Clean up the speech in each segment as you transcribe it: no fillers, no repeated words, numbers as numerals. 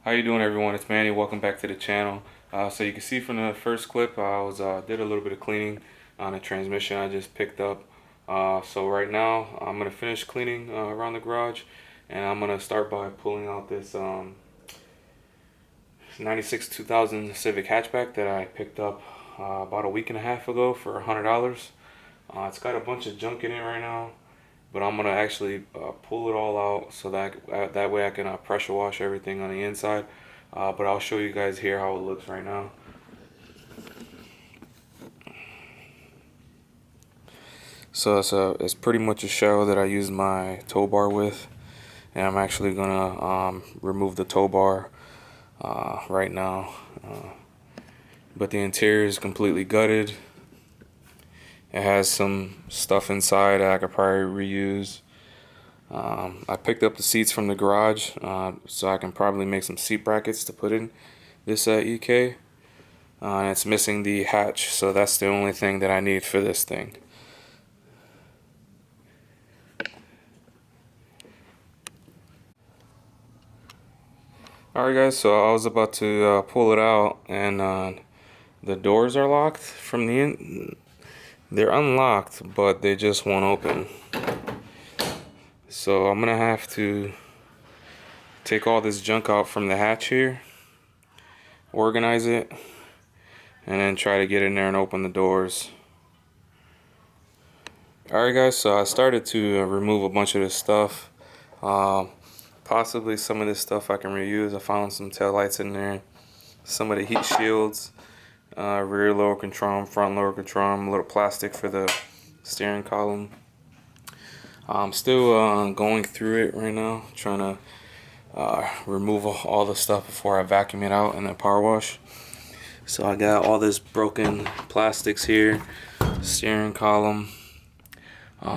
How you doing, everyone? It's Manny. Welcome back to the channel. So you can see from the first clip, I was did a little bit of cleaning on the transmission I just picked up. So right now I'm gonna finish cleaning around the garage, and I'm gonna start by pulling out this 96 2000 Civic hatchback that I picked up about a week and a half ago for $100. It's got a bunch of junk in it right now, but I'm gonna actually pull it all out so that way I can pressure wash everything on the inside. But I'll show you guys here how it looks right now. So it's pretty much a shell that I used my tow bar with, and I'm actually gonna remove the tow bar right now. But the interior is completely gutted. It has some stuff inside that I could probably reuse. I picked up the seats from the garage, so I can probably make some seat brackets to put in this EK. And it's missing the hatch, so that's the only thing that I need for this thing. Alright guys, so I was about to pull it out, and the doors are locked from the in. They're unlocked, but they just won't open. So I'm gonna have to take all this junk out from the hatch here, organize it, and then try to get in there and open the doors. Alright guys, so I started to remove a bunch of this stuff. Possibly some of this stuff I can reuse. I found some taillights in there, some of the heat shields, rear lower control, front lower control, a little plastic for the steering column. I'm still going through it right now, trying to remove all the stuff before I vacuum it out in the power wash. So I got all this broken plastics here, steering column.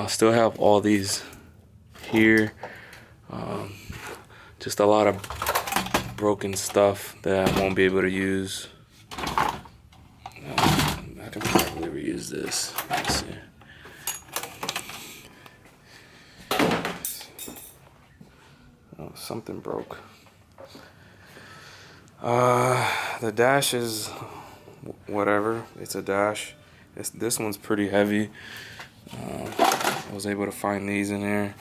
Still have all these here. Just a lot of broken stuff that I won't be able to use. I can probably reuse this. Let's see. Oh, something broke. The dash is whatever. It's a dash. This one's pretty heavy. I was able to find these in there.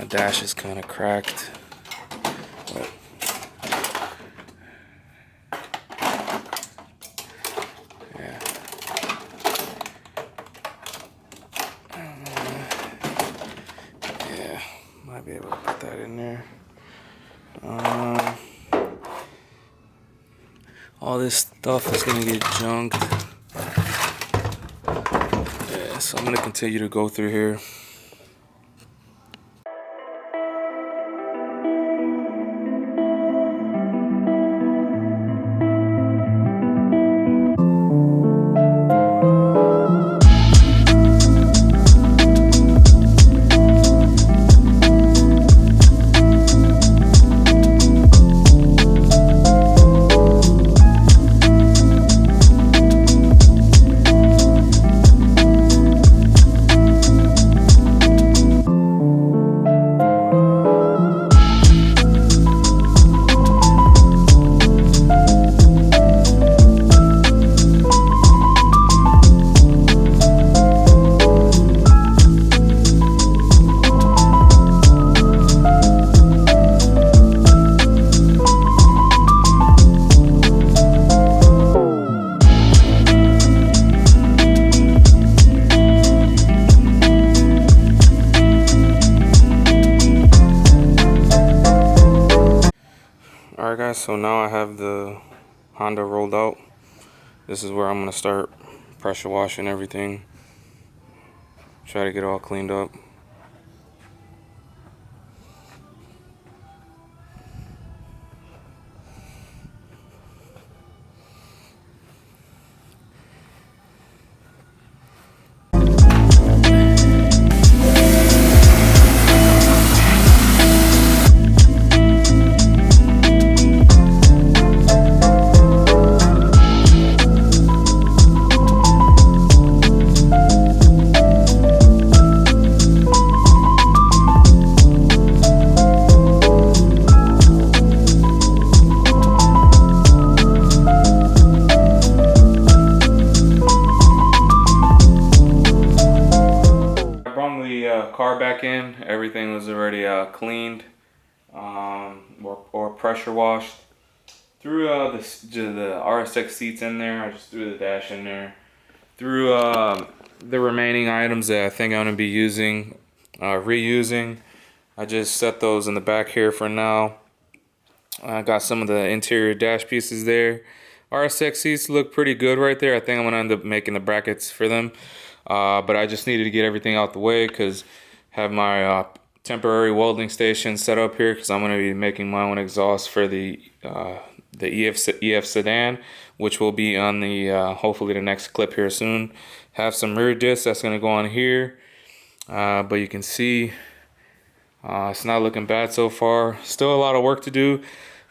Dash is kind of cracked. But yeah. Yeah, might be able to put that in there. All this stuff is gonna get junked. Yeah, so I'm gonna continue to go through here. Alright guys, so now I have the Honda rolled out. This is where I'm going to start pressure washing everything. Try to get it all cleaned up. car back in. Everything was already cleaned or pressure washed. Threw the RSX seats in there. I just threw the dash in there. Threw the remaining items that I think I'm going to be reusing. I just set those in the back here for now. I got some of the interior dash pieces there. RSX seats look pretty good right there. I think I'm going to end up making the brackets for them. But I just needed to get everything out the way because have my temporary welding station set up here because I'm going to be making my own exhaust for the EF sedan, which will be on the hopefully the next clip here soon. Have some rear discs that's going to go on here, but you can see it's not looking bad so far. Still a lot of work to do.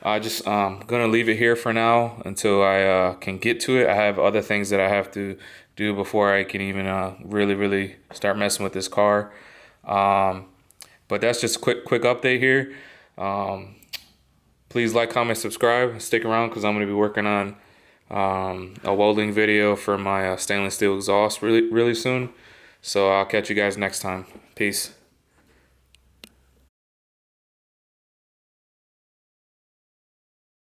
I just gonna leave it here for now until I can get to it. I have other things that I have to do before I can even really start messing with this car. But that's just a quick update here. Please like, comment, subscribe. Stick around because I'm going to be working on a welding video for my stainless steel exhaust really soon. So I'll catch you guys next time. Peace.